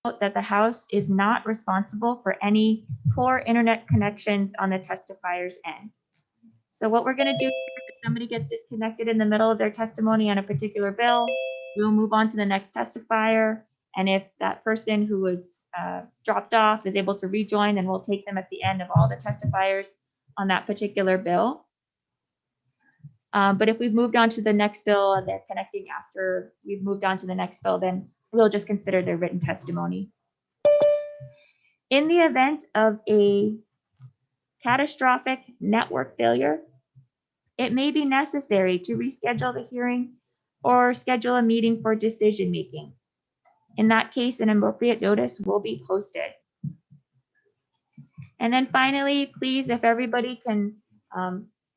that the House is not responsible for any poor internet connections on the testifier's end. So what we're going to do, if somebody gets disconnected in the middle of their testimony on a particular bill, we'll move on to the next testifier. And if that person who was dropped off is able to rejoin, then we'll take them at the end of all the testifiers on that particular bill. But if we've moved on to the next bill and they're connecting after we've moved on to the next bill, then we'll just consider their written testimony. In the event of a catastrophic network failure, it may be necessary to reschedule the hearing or schedule a meeting for decision making. In that case, an appropriate notice will be posted. And then finally, please, if everybody can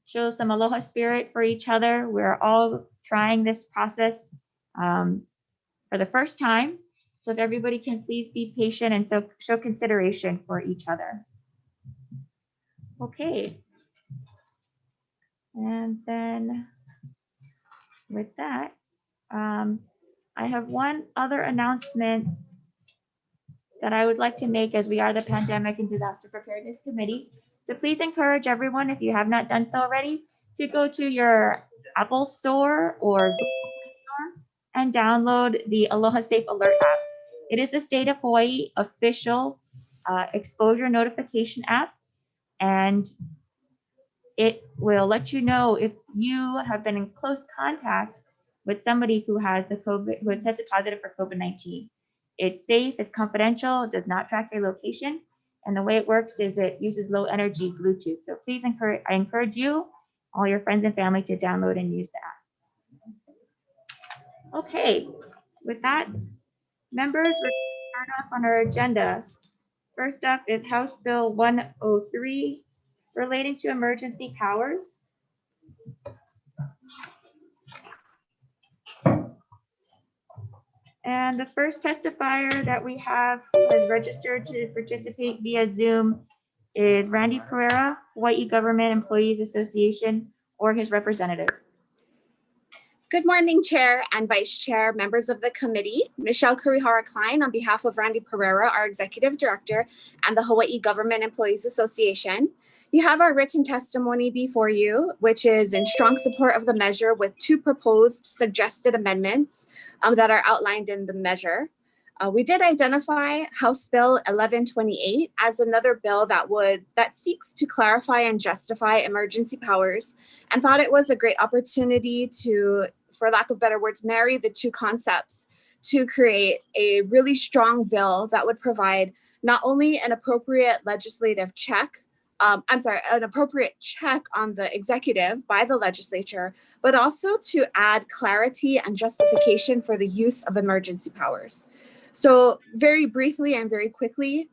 show some aloha spirit for each other. We're all trying this process for the first time. So if everybody can please be patient and so show consideration for each other. Okay. And then with that, I have one other announcement that I would like to make, as we are the Pandemic and Disaster Preparedness Committee. So please encourage everyone, if you have not done so already, to go to your Apple Store or Google Store and download the Aloha Safe Alert app. It is the State of Hawaii official exposure notification app, and it will let you know if you have been in close contact with somebody who has who has tested positive for COVID-19. It's safe, it's confidential, it does not track your location. And the way it works is it uses low energy Bluetooth. So please I encourage you, all your friends and family, to download and use the app. Okay, with that, members, we're going to start off on our agenda. First up is House Bill 103 relating to emergency powers. And the first testifier that we have who has registered to participate via Zoom is Randy Pereira, Hawaii Government Employees Association, or his representative. Good morning, Chair and Vice Chair, members of the committee. Michelle Kurihara-Klein on behalf of Randy Pereira, our Executive Director, and the Hawaii Government Employees Association. You have our written testimony before you, which is in strong support of the measure with 2 proposed suggested amendments that are outlined in the measure. We did identify House Bill 1128 as another bill that seeks to clarify and justify emergency powers, and thought it was a great opportunity to, for lack of better words, marry the 2 concepts to create a really strong bill that would provide not only an appropriate legislative check, an appropriate check on the executive by the legislature, but also to add clarity and justification for the use of emergency powers. So very briefly and very quickly,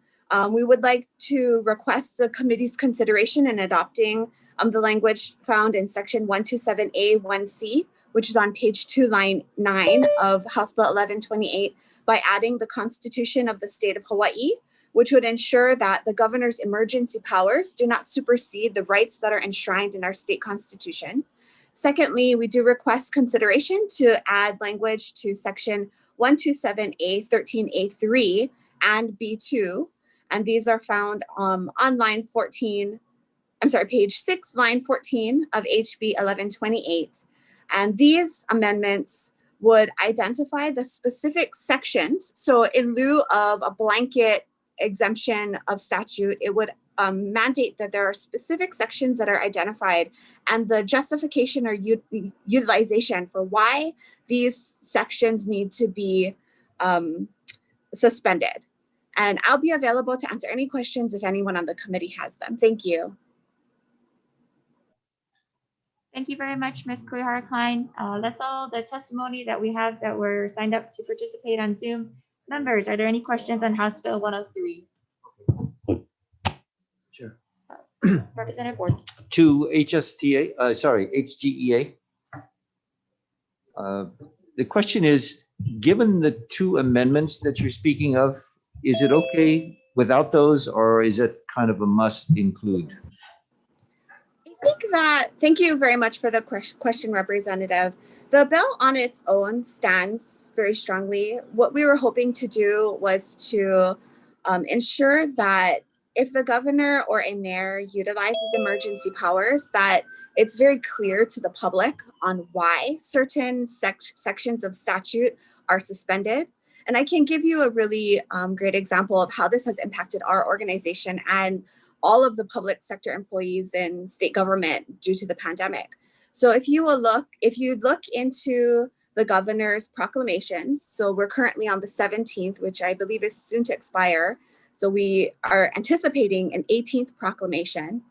we would like to request the committee's consideration in adopting the language found in section 127A1C, which is on page 2, line 9 of House Bill 1128, by adding the Constitution of the State of Hawaii, which would ensure that the governor's emergency powers do not supersede the rights that are enshrined in our state constitution. Secondly, we do request consideration to add language to section 127A13A3 and B2, and these are found on page 6, line 14 of HB 1128. And these amendments would identify the specific sections. So in lieu of a blanket exemption of statute, it would mandate that there are specific sections that are identified and the justification or utilization for why these sections need to be suspended. And I'll be available to answer any questions if anyone on the committee has them. Thank you. Thank you very much, Ms. Kurihara-Klein. That's all the testimony that we have that were signed up to participate on Zoom. Members, are there any questions on House Bill 103? Sure. Representative Ward. To HGEA. The question is, given the 2 amendments that you're speaking of, is it okay without those, or is it kind of a must include? thank you very much for the question, Representative. The bill on its own stands very strongly. What we were hoping to do was to ensure that if the governor or a mayor utilizes emergency powers, that it's very clear to the public on why certain sections of statute are suspended. And I can give you a really great example of how this has impacted our organization and all of the public sector employees in state government due to the pandemic. So if you look into the governor's proclamations, so we're currently on the 17th, which I believe is soon to expire. So we are anticipating an 18th proclamation.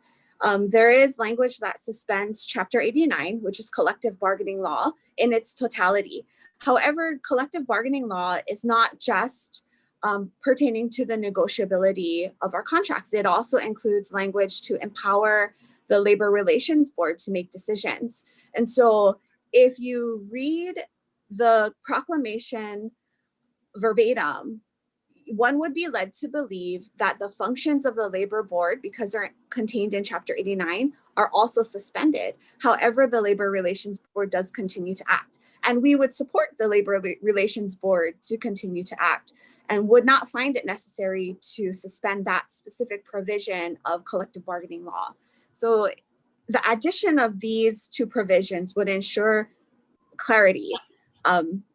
There is language that suspends Chapter 89, which is collective bargaining law, in its totality. However, collective bargaining law is not just pertaining to the negotiability of our contracts. It also includes language to empower the Labor Relations Board to make decisions. And so if you read the proclamation verbatim, one would be led to believe that the functions of the Labor Board, because they're contained in Chapter 89, are also suspended. However, the Labor Relations Board does continue to act. And we would support the Labor Relations Board to continue to act and would not find it necessary to suspend that specific provision of collective bargaining law. So the addition of these two provisions would ensure clarity.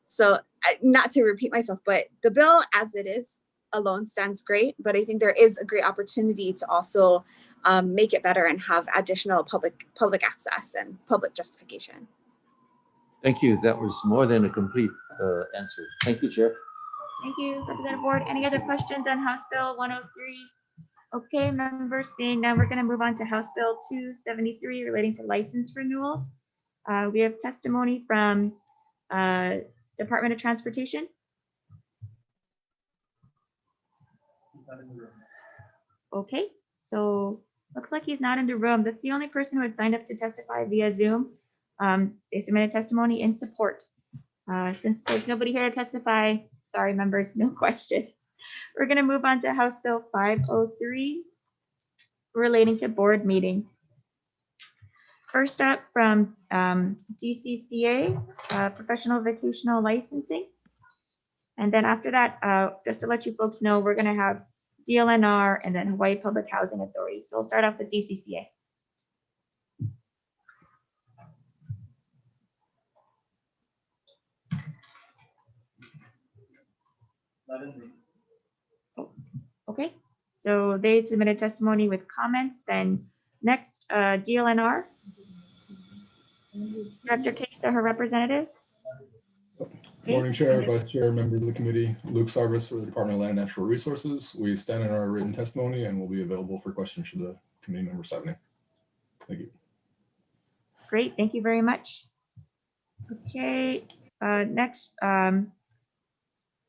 So not to repeat myself, but the bill as it is alone stands great, but I think there is a great opportunity to also make it better and have additional public access and public justification. Thank you. That was more than a complete answer. Thank you, Chair. Thank you, Representative Ward. Any other questions on House Bill 103? Okay, members, seeing none, we're going to move on to House Bill 273 relating to license renewals. We have testimony from Department of Transportation. Okay, so looks like he's not in the room. That's the only person who had signed up to testify via Zoom. They submitted testimony in support. Since there's nobody here to testify, sorry, members, no questions. We're going to move on to House Bill 503 relating to board meetings. First up from DCCA, professional vocational licensing. And then after that, just to let you folks know, we're going to have DLNR and then Hawaii Public Housing Authority. So we'll start off with DCCA. Okay, so they submitted testimony with comments. Then next, DLNR. Director Case or her representative. Morning, Chair, Vice Chair, members of the committee. Luke Sarvis for the Department of Land and Natural Resources. We stand in our written testimony and will be available for questions should the committee members have any. Thank you. Great, thank you very much. Okay, next,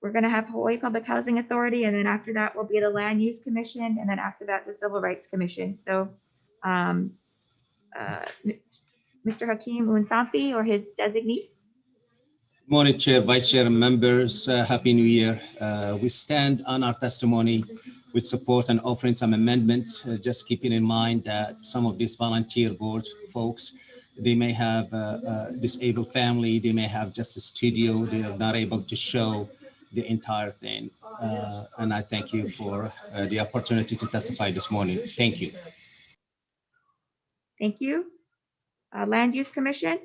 we're going to have Hawaii Public Housing Authority, and then after that will be the Land Use Commission, and then after that, the Civil Rights Commission. So Mr. Hakeem Unsampi or his designee. Morning, Chair, Vice Chair, and members. Happy New Year. We stand on our testimony with support and offering some amendments, just keeping in mind that some of these volunteer board folks, they may have a disabled family, they may have just a studio, they are not able to show the entire thing. And I thank you for the opportunity to testify this morning. Thank you. Thank you. Land Use Commission.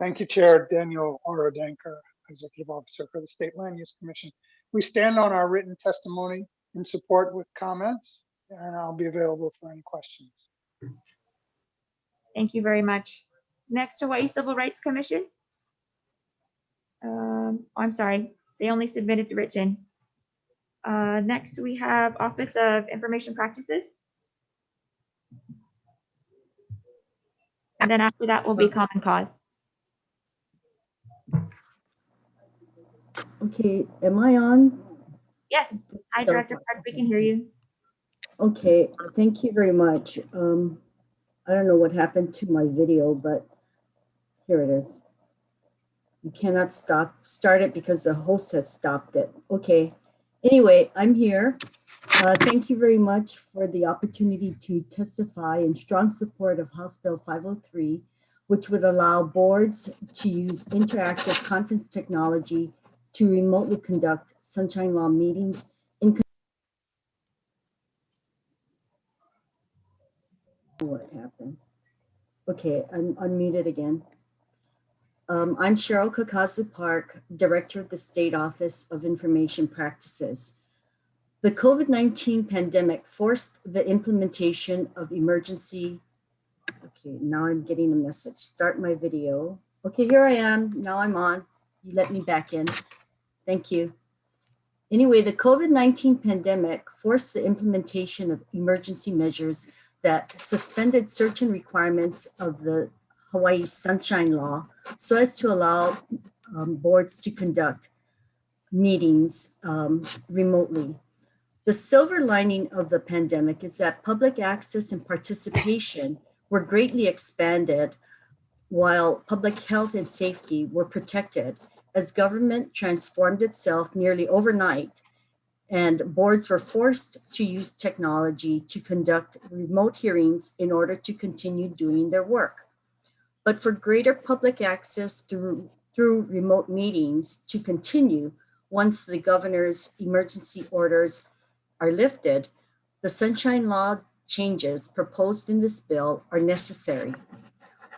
Thank you, Chair. Daniel Orodanker, Executive Officer for the State Land Use Commission. We stand on our written testimony in support with comments, and I'll be available for any questions. Thank you very much. Next, Hawaii Civil Rights Commission. I'm sorry, they only submitted the written. Next, we have Office of Information Practices. And then after that will be Common Cause. Okay, am I on? Yes. Hi, Director Park, we can hear you. Okay, thank you very much. I don't know what happened to my video, but here it is. You cannot start it because the host has stopped it. Okay, anyway, I'm here Thank you very much for the opportunity to testify in strong support of House Bill 503, which would allow boards to use interactive conference technology to remotely conduct Sunshine Law meetings in what happened. Okay, I'm unmuted again. I'm Cheryl Kakazu Park, Director of the State Office of Information Practices. The COVID-19 pandemic forced the implementation of emergency. Okay, now I'm getting a message. Start my video. Okay, here I am. Now I'm on. You let me back in. Thank you. Anyway, the COVID-19 pandemic forced the implementation of emergency measures that suspended certain requirements of the Hawaii Sunshine Law so as to allow boards to conduct meetings remotely. The silver lining of the pandemic is that public access and participation were greatly expanded while public health and safety were protected as government transformed itself nearly overnight and boards were forced to use technology to conduct remote hearings in order to continue doing their work. But for greater public access through remote meetings to continue once the governor's emergency orders are lifted, the Sunshine Law changes proposed in this bill are necessary.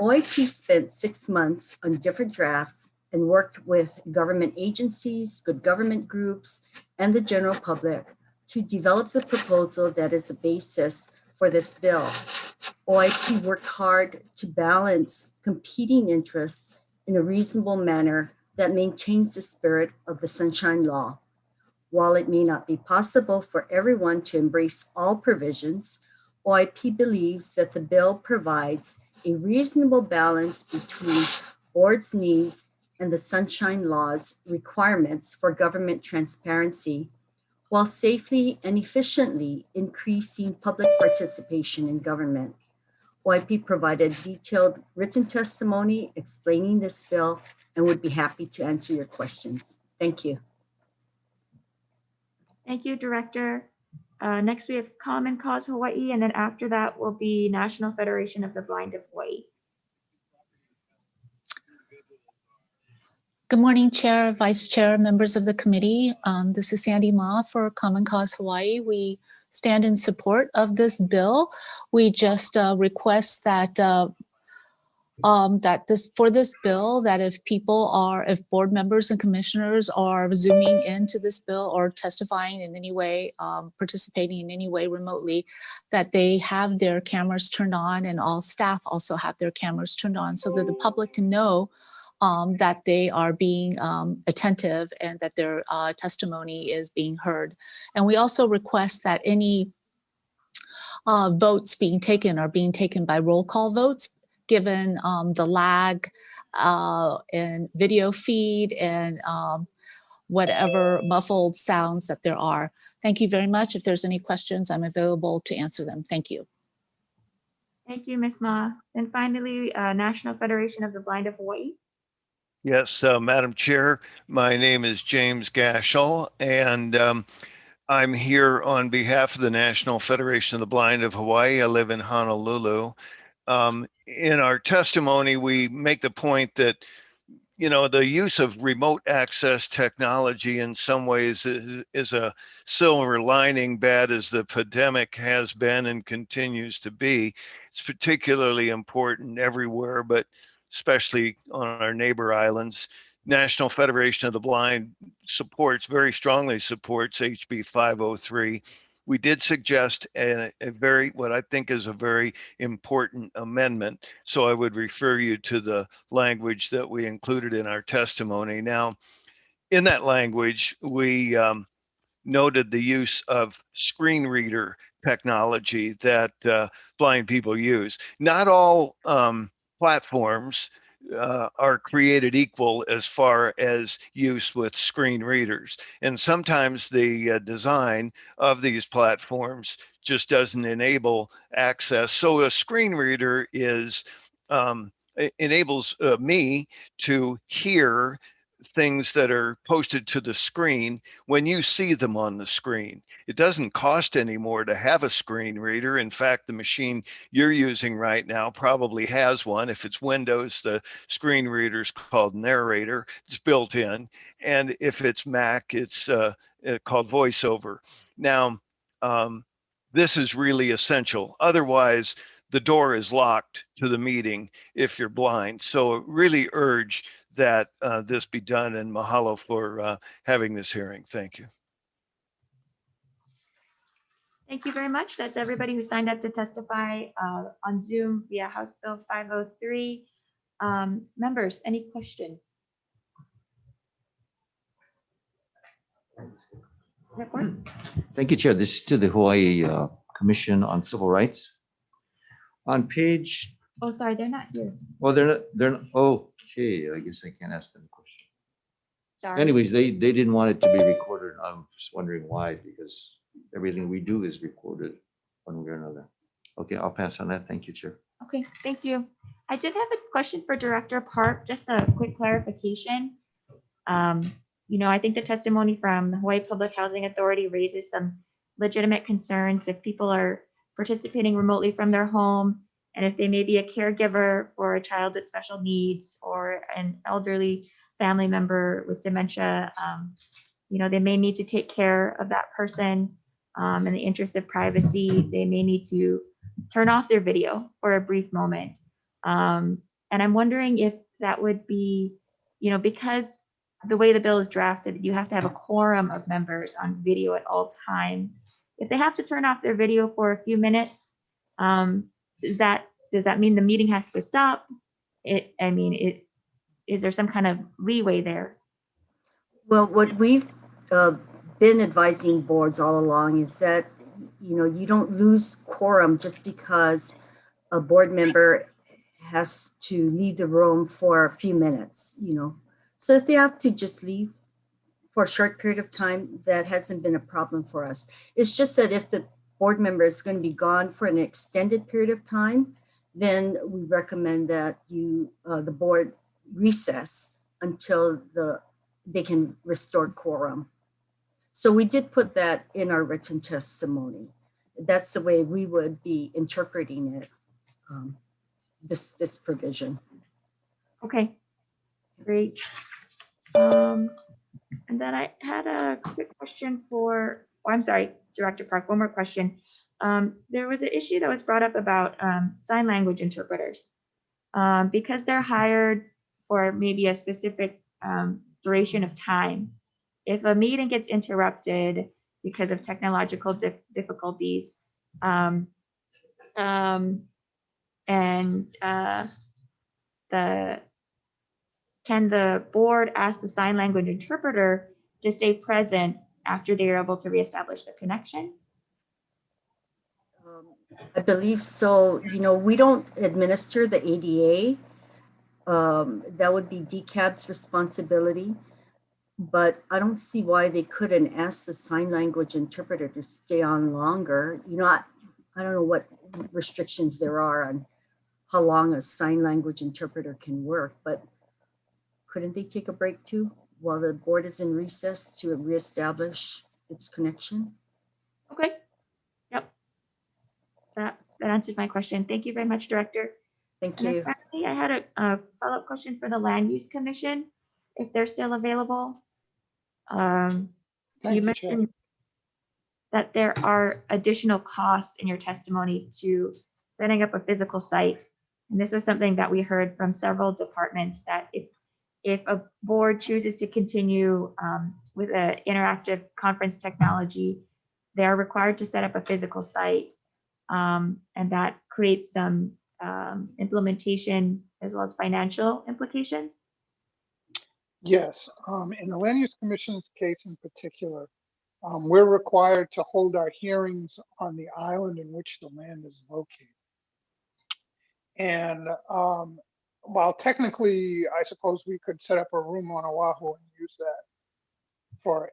OIP spent 6 months on different drafts and worked with government agencies, good government groups, and the general public to develop the proposal that is the basis for this bill. OIP worked hard to balance competing interests in a reasonable manner that maintains the spirit of the Sunshine Law. While it may not be possible for everyone to embrace all provisions, OIP believes that the bill provides a reasonable balance between boards' needs and the Sunshine Law's requirements for government transparency, while safely and efficiently increasing public participation in government. OIP provided detailed written testimony explaining this bill and would be happy to answer your questions. Thank you. Thank you, Director. Next, we have Common Cause Hawaii, and then after that will be National Federation of the Blind of Hawaii. Good morning, Chair, Vice Chair, members of the committee. This is Sandy Ma for Common Cause Hawaii. We stand in support of this bill. We just request that for this bill, that if board members and commissioners are zooming into this bill or testifying in any way, participating in any way remotely, that they have their cameras turned on and all staff also have their cameras turned on so that the public can know that they are being attentive and that their testimony is being heard. And we also request that any votes being taken are being taken by roll call votes, given the lag in video feed and whatever muffled sounds that there are. Thank you very much. If there's any questions, I'm available to answer them. Thank you. Thank you, Ms. Ma. And finally, National Federation of the Blind of Hawaii. Yes, Madam Chair, my name is James Gashel, and I'm here on behalf of the National Federation of the Blind of Hawaii. I live in Honolulu. In our testimony, we make the point that, you know, the use of remote access technology in some ways is a silver lining, bad as the pandemic has been and continues to be. It's particularly important everywhere, but especially on our neighbor islands. National Federation of the Blind very strongly supports HB 503. We did suggest what I think is a very important amendment. So I would refer you to the language that we included in our testimony. Now, in that language, we noted the use of screen reader technology that blind people use. Not all platforms are created equal as far as use with screen readers. And sometimes the design of these platforms just doesn't enable access. So a screen reader enables me to hear things that are posted to the screen when you see them on the screen. It doesn't cost any more to have a screen reader. In fact, the machine you're using right now probably has one. If it's Windows, the screen reader is called Narrator. It's built in. And if it's Mac, it's called VoiceOver. Now, this is really essential. Otherwise, the door is locked to the meeting if you're blind. So really urge that this be done, and mahalo for having this hearing. Thank you. Thank you very much. That's everybody who signed up to testify on Zoom via House Bill 503. Members, any questions? Report? Thank you, Chair. This is to the Hawaii Commission on Civil Rights. On page, Oh, sorry, they're not here. well, they're not, okay, I guess I can't ask them a question. Sorry. Anyways, they didn't want it to be recorded. I'm just wondering why, because everything we do is recorded one way or another. Okay, I'll pass on that. Thank you, Chair. Okay, thank you. I did have a question for Director Park, just a quick clarification. I think the testimony from the Hawaii Public Housing Authority raises some legitimate concerns if people are participating remotely from their home, and if they may be a caregiver for a child with special needs or an elderly family member with dementia. They may need to take care of that person in the interest of privacy. They may need to turn off their video for a brief moment. And I'm wondering if that would be, because the way the bill is drafted, you have to have a quorum of members on video at all times. If they have to turn off their video for a few minutes, does that mean the meeting has to stop? Is there some kind of leeway there? Well, what we've been advising boards all along is that, you don't lose quorum just because a board member has to leave the room for a few minutes, So if they have to just leave for a short period of time, that hasn't been a problem for us. It's just that if the board member is going to be gone for an extended period of time, then we recommend that the board recess until they can restore quorum. So we did put that in our written testimony. That's the way we would be interpreting it, this provision. Okay, great. And then I had a quick question I'm sorry, Director Park, one more question. There was an issue that was brought up about sign language interpreters. Because they're hired for maybe a specific duration of time. If a meeting gets interrupted because of technological difficulties, can the board ask the sign language interpreter to stay present after they are able to reestablish the connection? I believe so. We don't administer the ADA. That would be DCAB's responsibility. But I don't see why they couldn't ask the sign language interpreter to stay on longer. I don't know what restrictions there are on how long a sign language interpreter can work, but couldn't they take a break too while the board is in recess to reestablish its connection? Okay. Yep. That answered my question. Thank you very much, Director. Thank And then you. finally, I had a follow-up question for the Land Use Commission, if they're still available. You Thank you, Chair. mentioned that there are additional costs in your testimony to setting up a physical site. And this was something that we heard from several departments, that if a board chooses to continue with an interactive conference technology, they're required to set up a physical site. And that creates some implementation as well as financial implications. Yes, in the Land Use Commission's case in particular, we're required to hold our hearings on the island in which the land is located. And while technically, I suppose we could set up a room on Oahu and use that for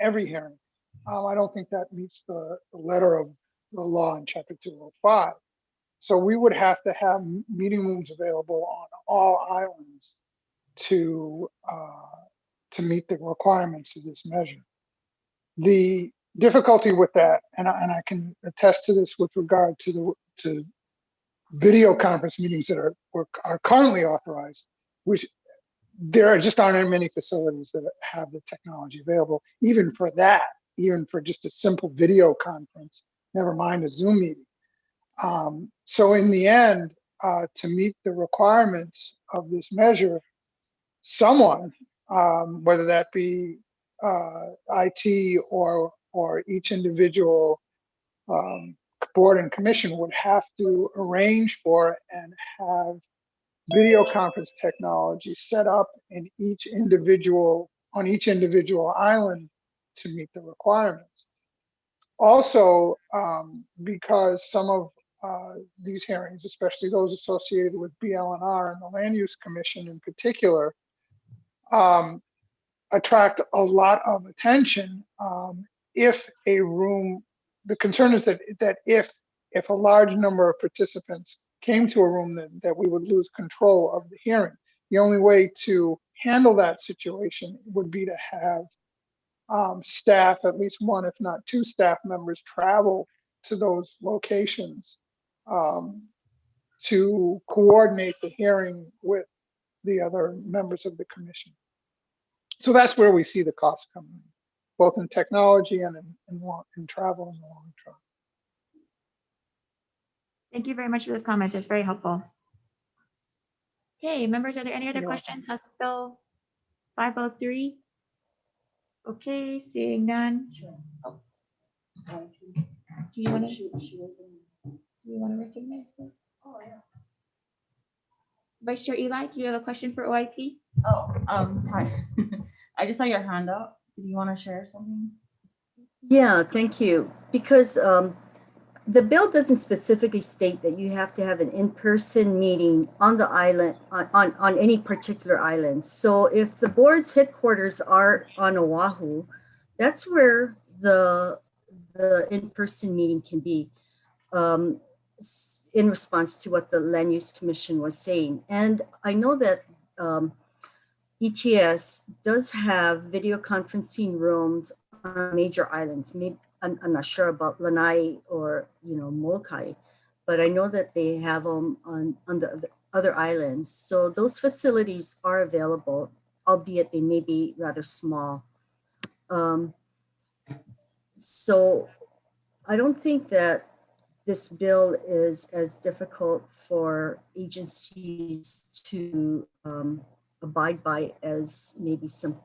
every hearing, I don't think that meets the letter of the law in Chapter 205. So we would have to have meeting rooms available on all islands to meet the requirements of this measure. The difficulty with that, and I can attest to this with regard to video conference meetings that are currently authorized, which there just aren't many facilities that have the technology available, even for that, even for just a simple video conference, never mind a Zoom meeting. So in the end, to meet the requirements of this measure, someone, whether that be IT or each individual board and commission, would have to arrange for and have video conference technology set up in on each individual island to meet the requirements. Also, because some of these hearings, especially those associated with BLNR and the Land Use Commission in particular, attract a lot of attention. If a room, the concern is that if a large number of participants came to a room, that we would lose control of the hearing. The only way to handle that situation would be to have staff, at least one, if not two staff members, travel to those locations to coordinate the hearing with the other members of the commission. So that's where we see the costs coming in, both in technology and in travel in the long term. Thank you very much for those comments. It's very helpful. Okay, members, are there any other You're questions? House Bill 503? Okay, seeing none. Oh. Do you want to recognize her? Oh, yeah. Vice Chair Eli, do you have a question for OIP? Oh, hi. I just saw your hand up. Did you want to share something? Yeah, thank you. Because the bill doesn't specifically state that you have to have an in-person meeting on the island, on any particular island. So if the board's headquarters are on Oahu, that's where the in-person meeting can be, in response to what the Land Use Commission was saying. And I know that ETS does have video conferencing rooms on major islands. Maybe I'm not sure about Lanai or Molokai, but I know that they have them on the other islands. So those facilities are available, albeit they may be rather small. So I don't think that this bill is as difficult for agencies to abide by as maybe some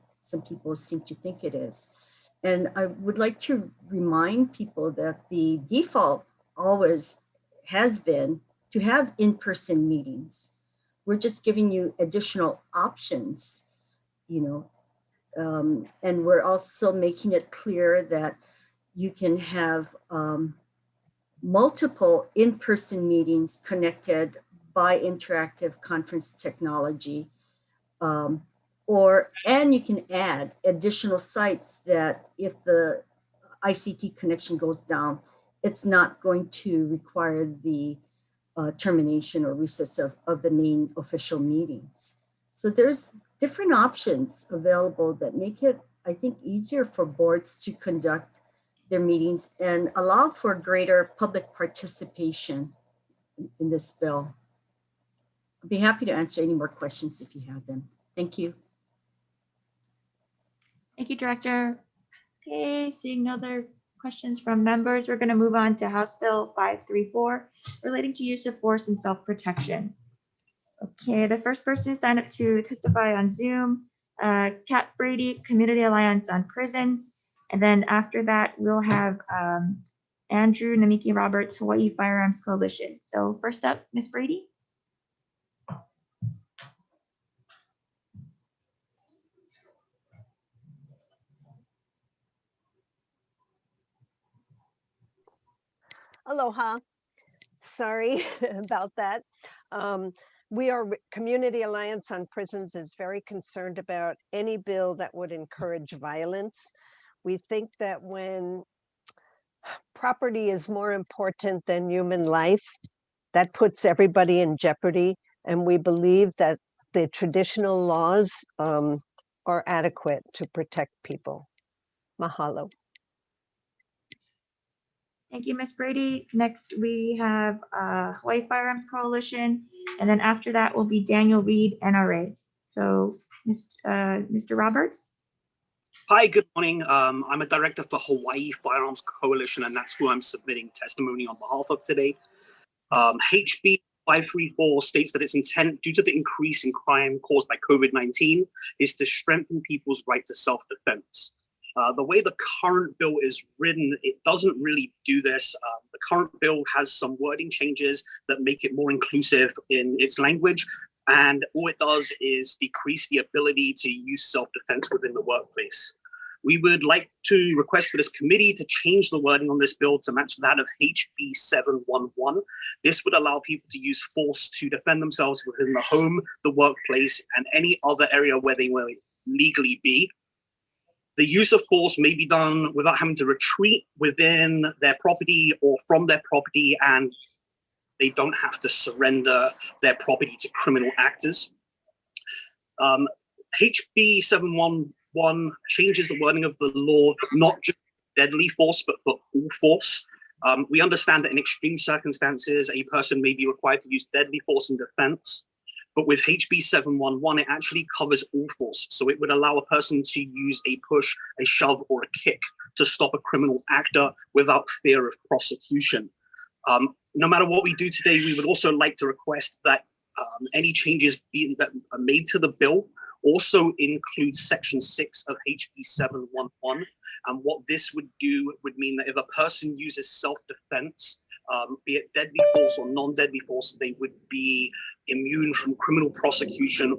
people seem to think it is. And I would like to remind people that the default always has been to have in-person meetings. We're just giving you additional options, and we're also making it clear that you can have multiple in-person meetings connected by interactive conference technology, and you can add additional sites that if the ICT connection goes down, it's not going to require the termination or recess of the main official meetings. So there's different options available that make it, I think, easier for boards to conduct their meetings and allow for greater public participation in this bill. I'd be happy to answer any more questions if you have them. Thank you. Thank you, Director. Okay, seeing no other questions from members, we're going to move on to House Bill 534 relating to use of force and self-protection. Okay, the first person to sign up to testify on Zoom, Kat Brady, Community Alliance on Prisons. And then after that, we'll have Andrew Namiki Roberts, Hawaii Firearms Coalition. So first up, Ms. Brady. Aloha. Sorry about that. Community Alliance on Prisons is very concerned about any bill that would encourage violence. We think that when property is more important than human life, that puts everybody in jeopardy. And we believe that the traditional laws are adequate to protect people. Mahalo. Thank you, Ms. Brady. Next, we have Hawaii Firearms Coalition, and then after that will be Daniel Reed, NRA. So, Mr. Roberts? Hi, good morning. I'm a director for Hawaii Firearms Coalition, and that's who I'm submitting testimony on behalf of today. HB 534 states that its intent, due to the increase in crime caused by COVID-19, is to strengthen people's right to self-defense. The way the current bill is written, it doesn't really do this. The current bill has some wording changes that make it more inclusive in its language. And all it does is decrease the ability to use self-defense within the workplace. We would like to request for this committee to change the wording on this bill to match that of HB 711. This would allow people to use force to defend themselves within the home, the workplace, and any other area where they will legally be. The use of force may be done without having to retreat within their property or from their property, and they don't have to surrender their property to criminal actors. HB 711 changes the wording of the law, not just deadly force, but for all force. We understand that in extreme circumstances, a person may be required to use deadly force in defense. But with HB 711, it actually covers all force. So it would allow a person to use a push, a shove, or a kick to stop a criminal actor without fear of prosecution. No matter what we do today, we would also like to request that any changes that are made to the bill also include Section 6 of HB 711. And what this would do would mean that if a person uses self-defense, be it deadly force or non-deadly force, they would be immune from criminal prosecution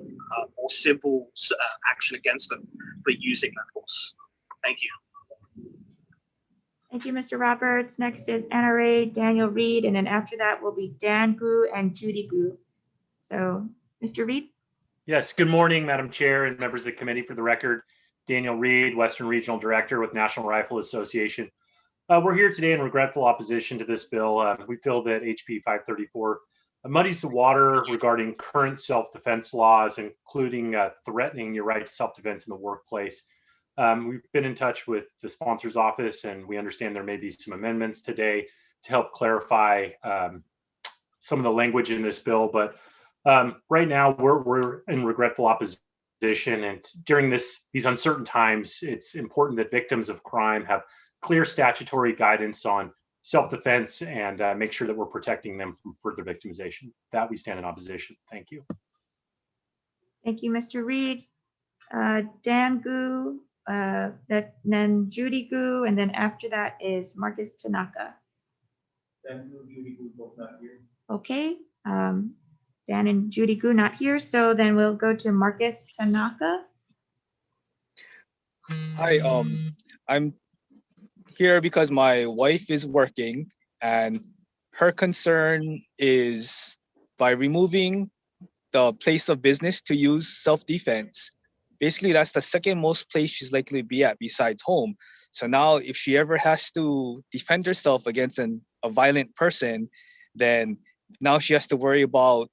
or civil action against them for using that force. Thank you. Thank you, Mr. Roberts. Next is NRA, Daniel Reed, and then after that will be Dan Gu and Judy Gu. So, Mr. Reed? Yes, good morning, Madam Chair and members of the committee. For the record, Daniel Reed, Western Regional Director with National Rifle Association. We're here today in regretful opposition to this bill. We feel that HB 534 muddies the water regarding current self-defense laws, including threatening your right to self-defense in the workplace. We've been in touch with the sponsor's office, and we understand there may be some amendments today to help clarify some of the language in this bill. But right now, we're in regretful opposition, and during these uncertain times, it's important that victims of crime have clear statutory guidance on self-defense and make sure that we're protecting them from further victimization. That we stand in opposition. Thank you. Thank you, Mr. Reed. Dan Gu, then Judy Gu, and then after that is Marcus Tanaka. Dan Gu, Judy Gu, both not here. Okay, Dan and Judy Gu not here, so then we'll go to Marcus Tanaka. Hi, I'm here because my wife is working, and her concern is by removing the place of business to use self-defense. Basically, that's the second most place she's likely to be at besides home. So now if she ever has to defend herself against a violent person, then now she has to worry about,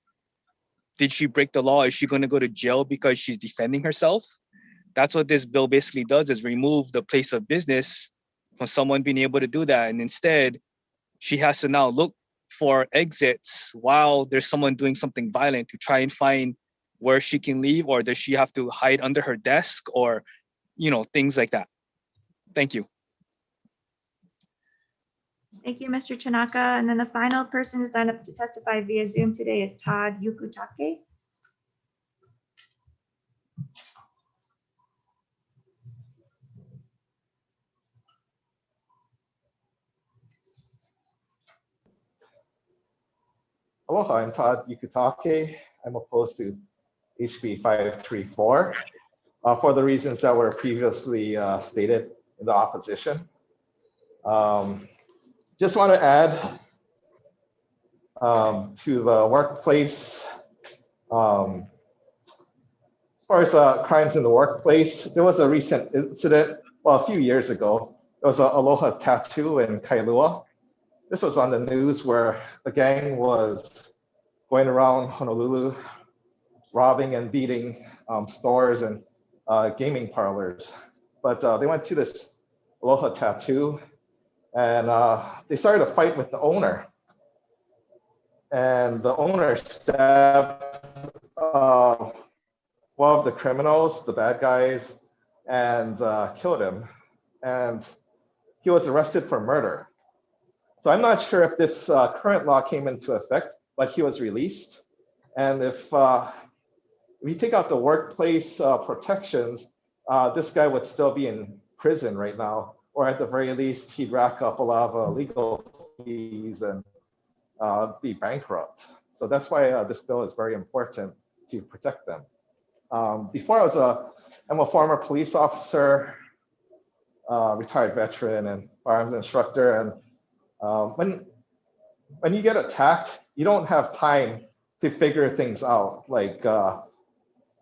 did she break the law? Is she going to go to jail because she's defending herself? That's what this bill basically does, is remove the place of business from someone being able to do that. And instead, she has to now look for exits while there's someone doing something violent to try and find where she can leave, or does she have to hide under her desk, or, things like that. Thank you. Thank you, Mr. Tanaka. And then the final person who signed up to testify via Zoom today is Todd Yukutake. Aloha, I'm Todd Yukutake. I'm opposed to HB 534 for the reasons that were previously stated in the opposition. Just want to add to the workplace, as far as crimes in the workplace, there was a recent incident, a few years ago. There was an Aloha tattoo in Kailua. This was on the news where a gang was going around Honolulu robbing and beating stores and gaming parlors. But they went to this Aloha Tattoo, and they started a fight with the owner. And the owner stabbed one of the criminals, the bad guys, and killed him. And he was arrested for murder. So I'm not sure if this current law came into effect, but he was released. And if we take out the workplace protections, this guy would still be in prison right now, or at the very least, he'd rack up a lot of legal fees and be bankrupt. So that's why this bill is very important to protect them. Before I'm a former police officer, retired veteran and firearms instructor. And when you get attacked, you don't have time to figure things out. Like,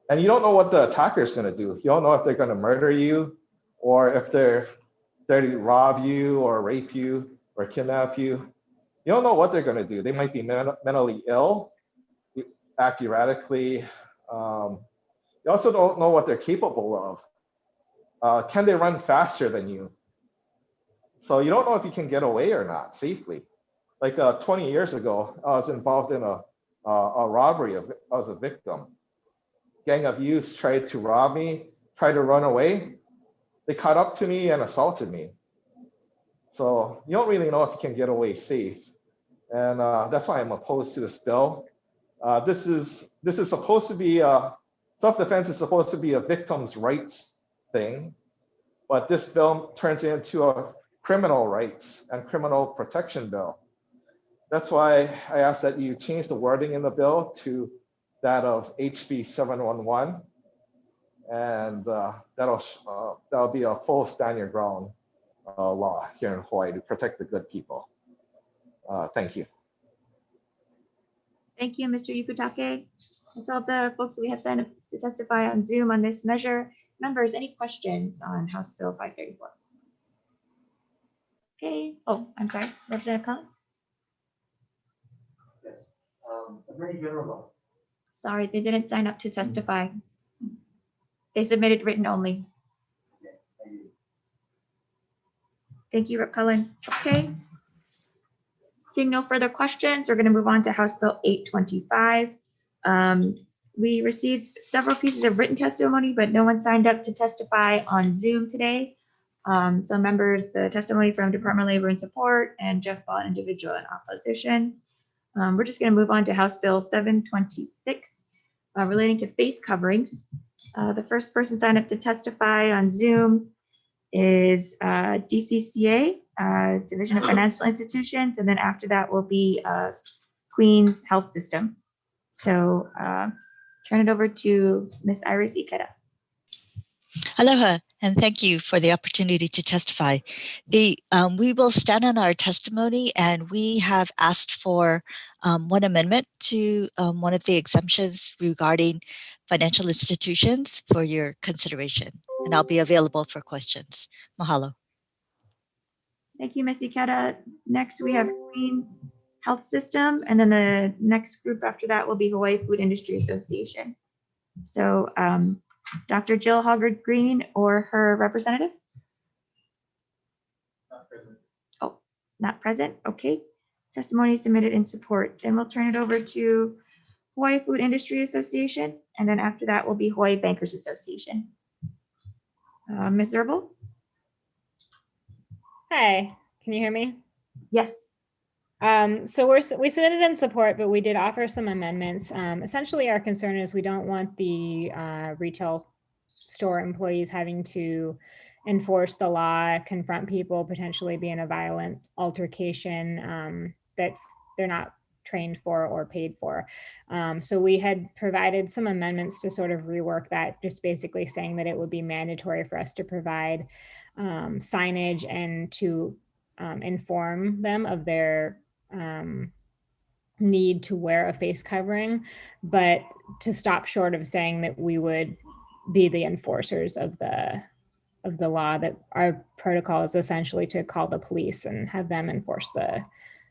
and you don't know what the attacker is going to do. You don't know if they're going to murder you, or if they're there to rob you or rape you or kidnap you. You don't know what they're going to do. They might be mentally ill, act erratically. You also don't know what they're capable of. Can they run faster than you? So you don't know if you can get away or not safely. Like 20 years ago, I was involved in a robbery. I was a victim. Gang of youths tried to rob me, tried to run away. They caught up to me and assaulted me. So you don't really know if you can get away safe. And that's why I'm opposed to this bill. This is supposed to be, self-defense is supposed to be a victim's rights thing, but this bill turns into a criminal rights and criminal protection bill. That's why I ask that you change the wording in the bill to that of HB 711, and that'll be a full stand your ground law here in Hawaii to protect the good people. Thank you. Thank you, Mr. Yukutake. That's all the folks that we have signed up to testify on Zoom on this measure. Members, any questions on House Bill 534? Okay. Oh, I'm sorry. Representative Collins? Yes. Attorney General. Sorry, they didn't sign up to testify. They submitted written only. Okay, thank you. Thank you, Rep. Cullen. Okay. Seeing no further questions, we're going to move on to House Bill 825. We received several pieces of written testimony, but no one signed up to testify on Zoom today. So members, the testimony from Department of Labor and Support and Jeff Ball, individual in opposition. We're just going to move on to House Bill 726 relating to face coverings. The first person signed up to testify on Zoom is DCCA, Division of Financial Institutions, and then after that will be Queens Health System. So turn it over to Ms. Iris Ikeda. Aloha, and thank you for the opportunity to testify. We will stand on our testimony, and we have asked for one amendment to one of the exemptions regarding financial institutions for your consideration, and I'll be available for questions. Mahalo. Thank you, Ms. Ikeda. Next, we have Queens Health System, and then the next group after that will be Hawaii Food Industry Association. So Dr. Jill Hoggard Green or her representative? Not present. Oh, not present. Okay. Testimony submitted in support. Then we'll turn it over to Hawaii Food Industry Association, and then after that will be Hawaii Bankers Association. Ms. Zerbel? Hi, can you hear me? Yes. So we submitted in support, but we did offer some amendments. Essentially, our concern is we don't want the retail store employees having to enforce the law, confront people, potentially be in a violent altercation that they're not trained for or paid for. So we had provided some amendments to sort of rework that, just basically saying that it would be mandatory for us to provide signage and to inform them of their need to wear a face covering, but to stop short of saying that we would be the enforcers of the law, that our protocol is essentially to call the police and have them enforce the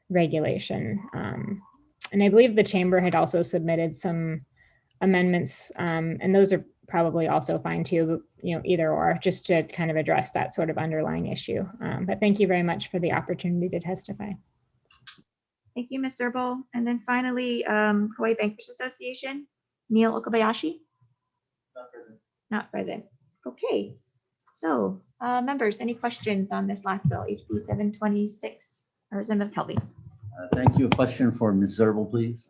regulation. And I believe the chamber had also submitted some amendments, and those are probably also fine too, but either or, just to kind of address that sort of underlying issue. But thank you very much for the opportunity to testify. Thank you, Ms. Zerbal. And then finally, Hawaii Bankers Association, Neil Okabayashi. Not present. Okay. So members, any questions on this last bill, HB 726, Representative Kelby? Thank you. A question for Ms. Zerbal, please.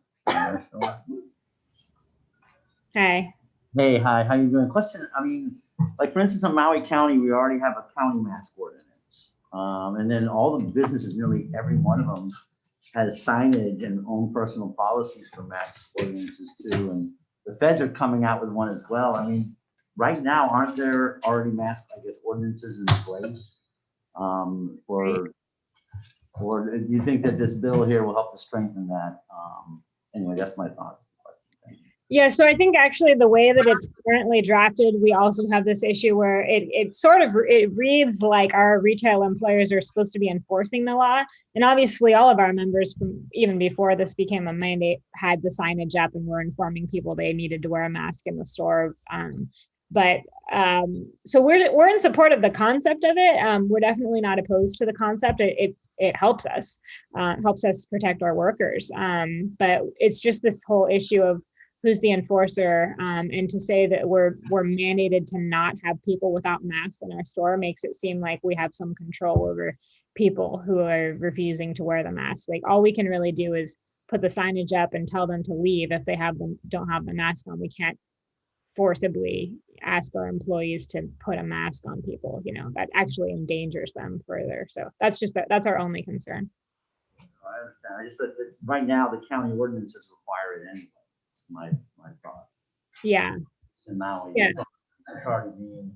Hi. Hey, hi, how you doing? Question, I mean, like for instance, in Maui County, we already have a county mask ordinance. And then all the businesses, nearly every one of them has signage and own personal policies for mask ordinances too. And the feds are coming out with one as well. I mean, right now, aren't there already mask, I guess, ordinances in place? Or do you think that this bill here will help to strengthen that? Anyway, that's my thought. Yeah, so I think actually the way that it's currently drafted, we also have this issue where it reads like our retail employers are supposed to be enforcing the law. And obviously all of our members from even before this became a mandate had the signage up and were informing people they needed to wear a mask in the store. So we're in support of the concept of it. We're definitely not opposed to the concept. It helps us, protect our workers. But it's just this whole issue of who's the enforcer, and to say that we're mandated to not have people without masks in our store makes it seem like we have some control over people who are refusing to wear the mask. Like all we can really do is put the signage up and tell them to leave if they don't have the mask on. We can't forcibly ask our employees to put a mask on people, that actually endangers them further. So that's our only concern. I understand. I just said that right now the county ordinances require it anyway. My thought. Yeah. In Maui, yeah. It's already being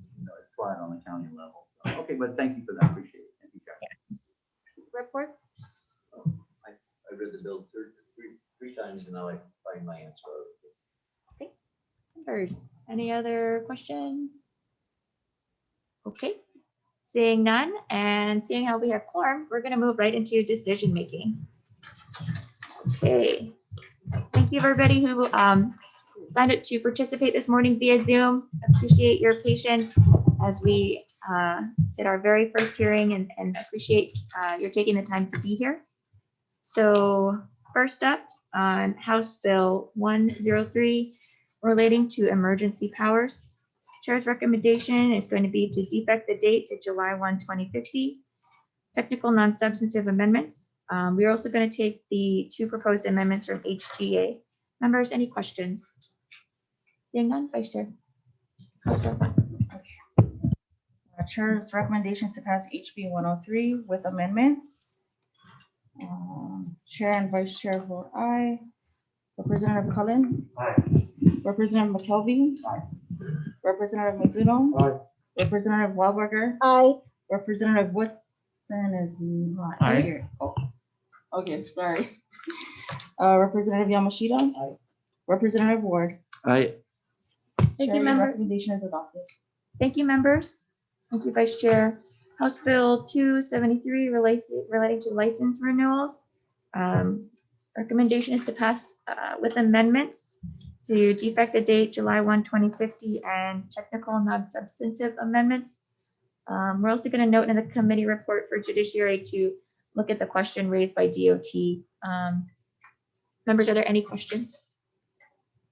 applied on the county level. So, okay, but thank you for that. Appreciate it. Thank you, Jeff. Report. I read the bill three times and now I find my answer. Okay. Members, any other questions? Okay. Seeing none and seeing how we have quorum, we're going to move right into decision making. Okay. Thank you, everybody who signed up to participate this morning via Zoom. Appreciate your patience as we did our very first hearing and appreciate your taking the time to be here. So first up on House Bill 103 relating to emergency powers. Chair's recommendation is going to be to defect the date to July 1, 2050. Technical non-substantive amendments. We are also going to take the two proposed amendments from HGA. Members, any questions? Seeing none, Vice Chair. Chair's recommendations to pass HB 103 with amendments. Chair and Vice Chair vote aye. Representative Cullen. Aye. Representative McKelvey. Aye. Representative Mizuno. Aye. Representative Wellberger. Aye. Representative Woodson is not Aye. here. Oh, okay, sorry. Representative Yamashita. Aye. Representative Ward. Aye. Thank Chair, you, your members. recommendation is adopted. Thank you, members. Thank you, Vice Chair. House Bill 273 relating to license renewals. Recommendation is to pass with amendments to defect the date July 1, 2050 and technical non-substantive amendments. We're also going to note in the committee report for judiciary to look at the question raised by DOT. Members, are there any questions?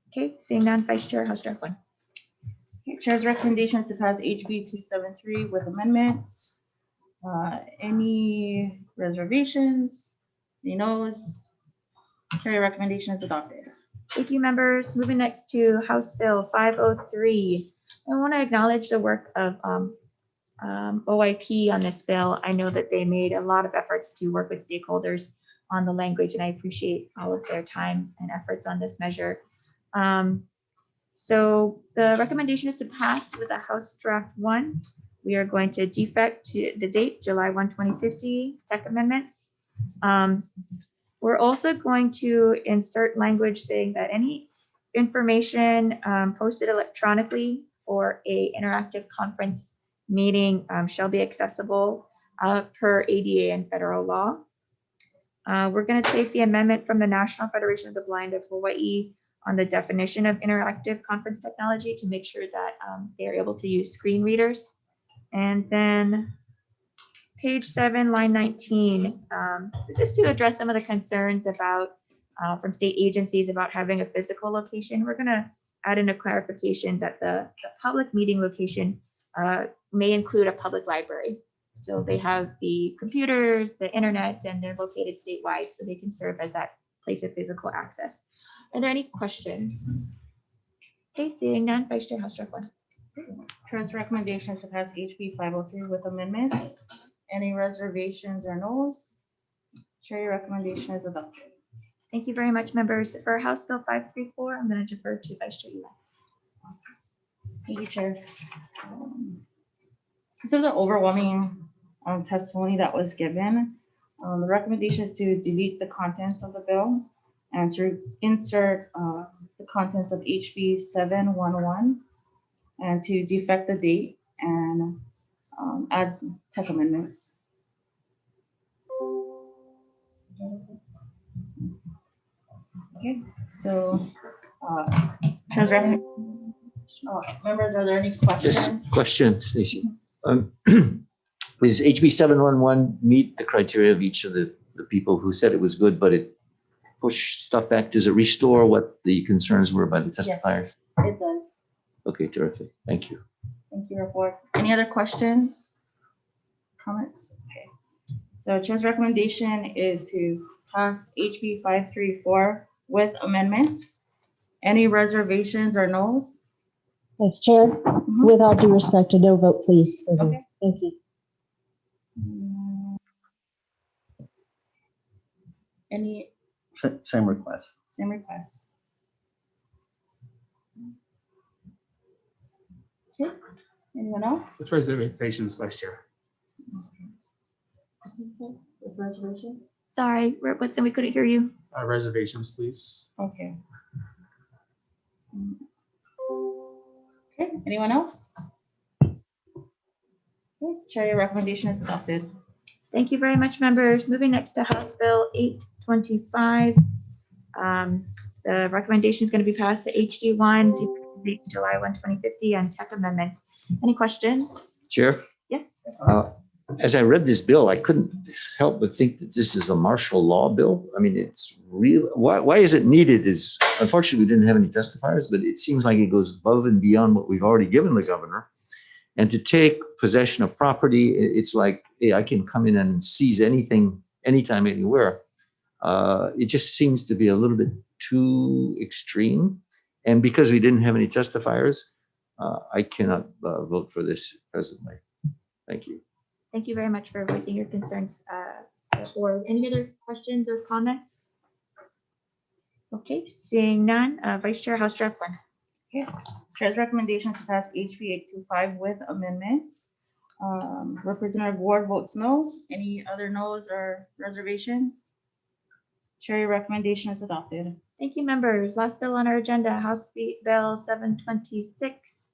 Okay, seeing none, Vice Chair, House Draft 1. Chair's recommendation is to pass HB 273 with amendments. Any reservations? Noes? Chair, your recommendation is adopted. Thank you, members. Moving next to House Bill 503. I want to acknowledge the work of OIP on this bill. I know that they made a lot of efforts to work with stakeholders on the language, and I appreciate all of their time and efforts on this measure. So the recommendation is to pass with a House Draft 1. We are going to defect to the date, July 1, 2050, tech amendments. We're also going to insert language saying that any information posted electronically for a interactive conference meeting shall be accessible per ADA and federal law. We're going to take the amendment from the National Federation of the Blind of Hawaii on the definition of interactive conference technology to make sure that they are able to use screen readers. And then page 7, line 19, this is to address some of the concerns about from state agencies about having a physical location. We're going to add in a clarification that the public meeting location may include a public library. So they have the computers, the internet, and they're located statewide, so they can serve as that place of physical access. Are there any questions? Okay, seeing none, Vice Chair House-Draft 1. Chair's recommendation is to pass HB 503 with amendments. Any reservations or no's? Chair, your recommendation is adopted. Thank you very much, members. For House Bill 534, I'm going to defer to Vice Chair Ely. Thank you, Chair. This is an overwhelming testimony that was given. The recommendation is to delete the contents of the bill and to insert the contents of HB 711 and to defect the date and add some tech amendments. Okay, so Chair's recommendation. Members, are there any questions? Just question, Stacy. Does HB 711 meet the criteria of each of the people who said it was good, but it pushed stuff back? Does it restore what the concerns were by the testifiers? Yes, it does. Okay, terrific. Thank you. Thank you, report. Any other questions? Comments? Okay. So Chair's recommendation is to pass HB 534 with amendments. Any reservations or no's? Vice Chair, with all due respect, a no vote, please. Okay. Thank you. Any Same request. same requests? Okay. Anyone else? With reservations, Vice Chair. With reservations? Sorry, Whitson, we couldn't hear you. Reservations, please. Okay. Okay, anyone else? Okay, Chair, your recommendation is adopted. Thank you very much, members. Moving next to House Bill 825. The recommendation is going to be passed to HD1, July 1, 2050, and tech amendments. Any questions? Chair? Yes. As I read this bill, I couldn't help but think that this is a martial law bill. I mean, it's real. Why is it needed? Is unfortunately, we didn't have any testifiers, but it seems like it goes above and beyond what we've already given the governor. And to take possession of property, it's like, hey, I can come in and seize anything, anytime, anywhere. It just seems to be a little bit too extreme. And because we didn't have any testifiers, I cannot vote for this presently. Thank you. Thank you very much for voicing your concerns. Or any other questions or comments? Okay, seeing none, Vice Chair House-Draft 1. Okay. Chair's recommendation is to pass HB 825 with amendments. Representative Ward votes no. Any other no's or reservations? Chair, your recommendation is adopted. Thank you, members. Last bill on our agenda, House Bill 726.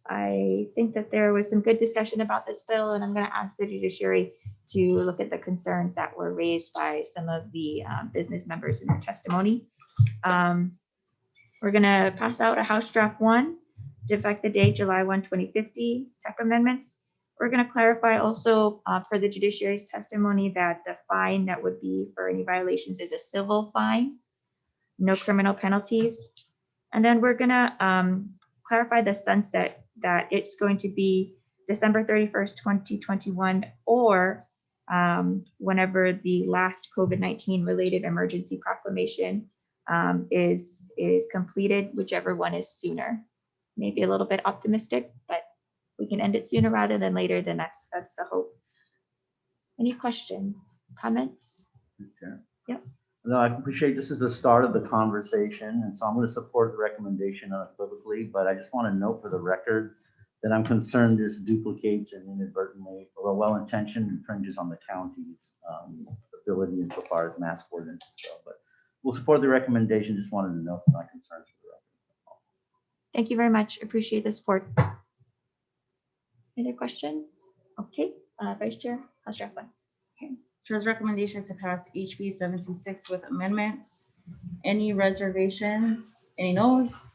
I think that there was some good discussion about this bill, and I'm going to ask the judiciary to look at the concerns that were raised by some of the business members in their testimony. We're going to pass out a House Draft 1, defect the date July 1, 2050, tech amendments. We're going to clarify also for the judiciary's testimony that the fine that would be for any violations is a civil fine, no criminal penalties. And then we're going to clarify the sunset, that it's going to be December 31st, 2021, or whenever the last COVID-19 related emergency proclamation is completed, whichever one is sooner. Maybe a little bit optimistic, but we can end it sooner rather than later, then that's the hope. Any questions, comments? Okay. Yep. No, I appreciate this is the start of the conversation, and so I'm going to support the recommendation unequivocally, but I just want to note for the record that I'm concerned this duplicates and inadvertently, although well-intentioned, infringes on the county's ability insofar as mask ordinance. But we'll support the recommendation. Just wanted to note my concerns for the record. Thank you very much. Appreciate the support. Any questions? Okay, Vice Chair, House Draft 1. Okay. Chair's recommendation is to pass HB 726 with amendments. Any reservations? Any no's?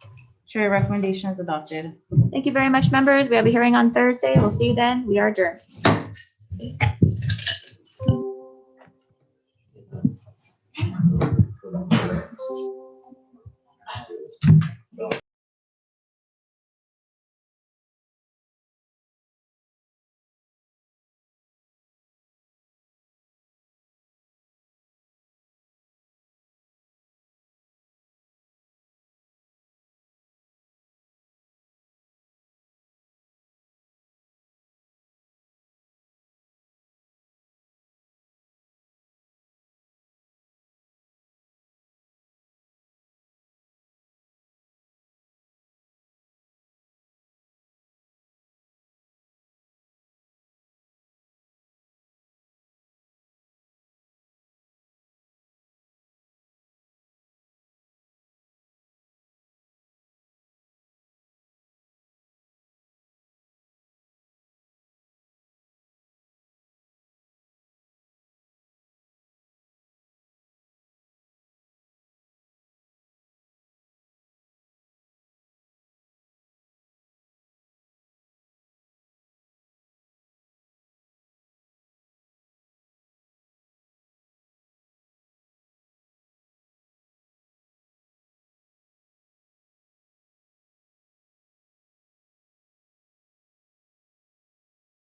Chair recommendation is adopted. Thank you very much, members. We have a hearing on Thursday. We'll see you then. We are adjourned.